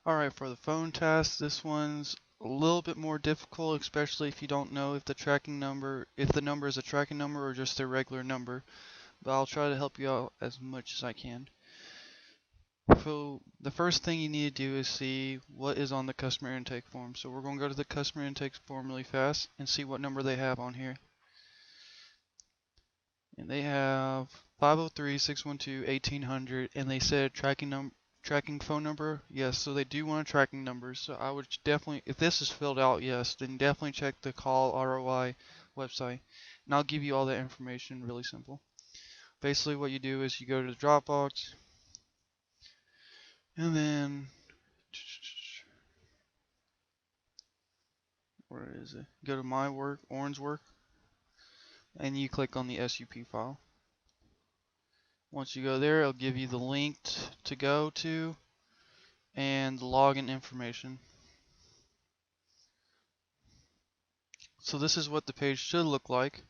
Alright, for the phone task, this one's a little bit more difficult, especially if you don't know if the number is a tracking number or just a regular number. But I'll try to help you out as much as I can. So the first thing you need to do is see what is on the customer intake form. So we're going to go to the customer intake form really fast and see what number they have on here. And they have 503-612-1800, and they said tracking phone number. Yes, so they do want a tracking number. So I would definitely, if this is filled out, yes, then definitely check the call ROI website. And I'll give you all that information really simple. Basically what you do is you go to the Dropbox, and then where is it? Go to My Work, Orange Work, and you click on the SUP file. Once you go there, it'll give you the link to go to and the login information. So this is what the page should look like.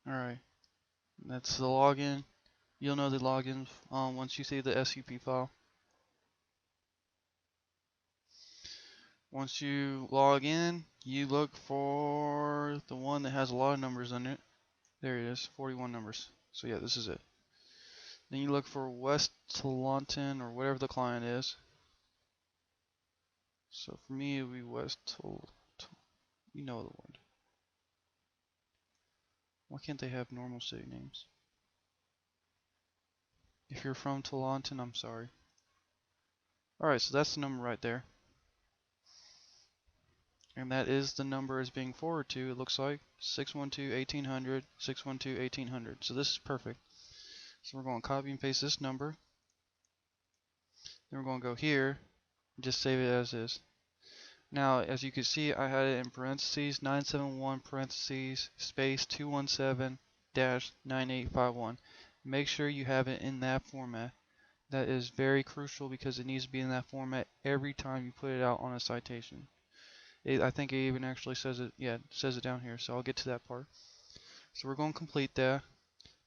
Alright, that's the login. You'll know the login once you see the SUP file. Once you log in, you look for the one that has a lot of numbers in it. There it is, 41 numbers. So yeah, this is it. Then you look for West Taunton or whatever the client is. So for me, it would be West Taunton. You know the one. Why can't they have normal city names? If you're from Taunton, I'm sorry. Alright, so that's the number right there. And that is the number is being forwarded to, it looks like. 612-1800, 612-1800. So this is perfect. So we're going to copy and paste this number. Then we're going to go here and just save it as is. Now, as you can see, I had it in parentheses, 971 parentheses, space 217-9851. Make sure you have it in that format. That is very crucial because it needs to be in that format every time you put it out on a citation. I think it even actually says it, yeah, it says it down here, so I'll get to that part. So we're going to complete that.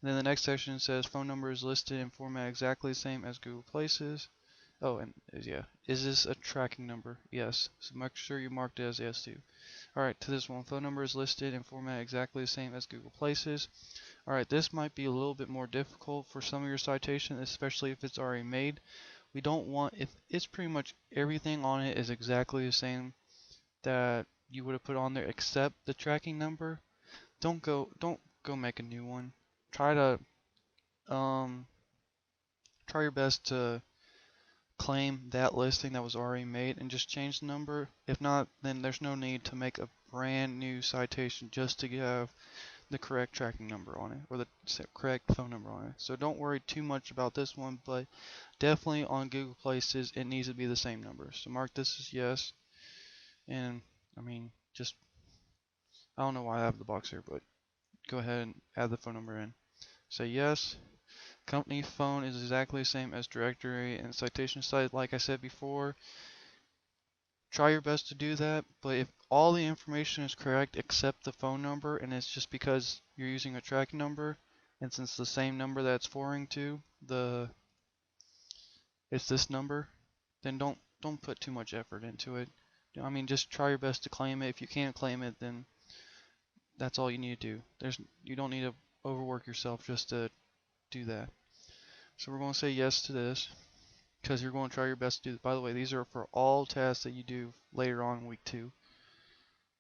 And then the next section says phone number is listed in format exactly the same as Google Places. Oh, and yeah, is this a tracking number? Yes. So make sure you marked it as yes too. Alright, to this one, phone number is listed in format exactly the same as Google Places. Alright, this might be a little bit more difficult for some of your citations, especially if it's already made. We don't want, if it's pretty much everything on it is exactly the same that you would have put on there except the tracking number, don't go make a new one. Try to try your best to claim that listing that was already made and just change the number. If not, then there's no need to make a brand new citation just to have the correct tracking number on it or the correct phone number on it. So don't worry too much about this one, but definitely on Google Places it needs to be the same number. So mark this as yes, and I mean just I don't know why I have the box here, but go ahead and add the phone number in. Say yes. Company phone is exactly the same as directory and citation site. Like I said before, try your best to do that, but if all the information is correct except the phone number and it's just because you're using a tracking number, and since the same number that's forwarding to it's this number, then don't put too much effort into it. I mean, just try your best to claim it. If you can't claim it, then that's all you need to do. You don't need to overwork yourself just to do that. So we're going to say yes to this because you're going to try your best to do it. By the way, these are for all tasks that you do later on in week 2.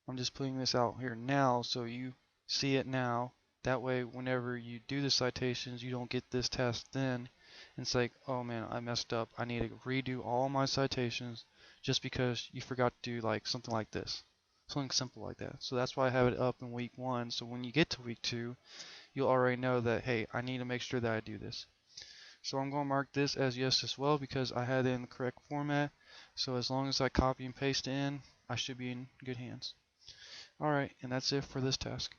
I'm just putting this out here now so you see it now. That way, whenever you do the citations, you don't get this task then and it's like, oh man, I messed up. I need to redo all my citations just because you forgot to do like something like this. Something simple like that. So that's why I have it up in week 1. So when you get to week 2, you'll already know that, hey, I need to make sure that I do this. So I'm going to mark this as yes as well because I had it in the correct format. So as long as I copy and paste it in, I should be in good hands. Alright, and that's it for this task.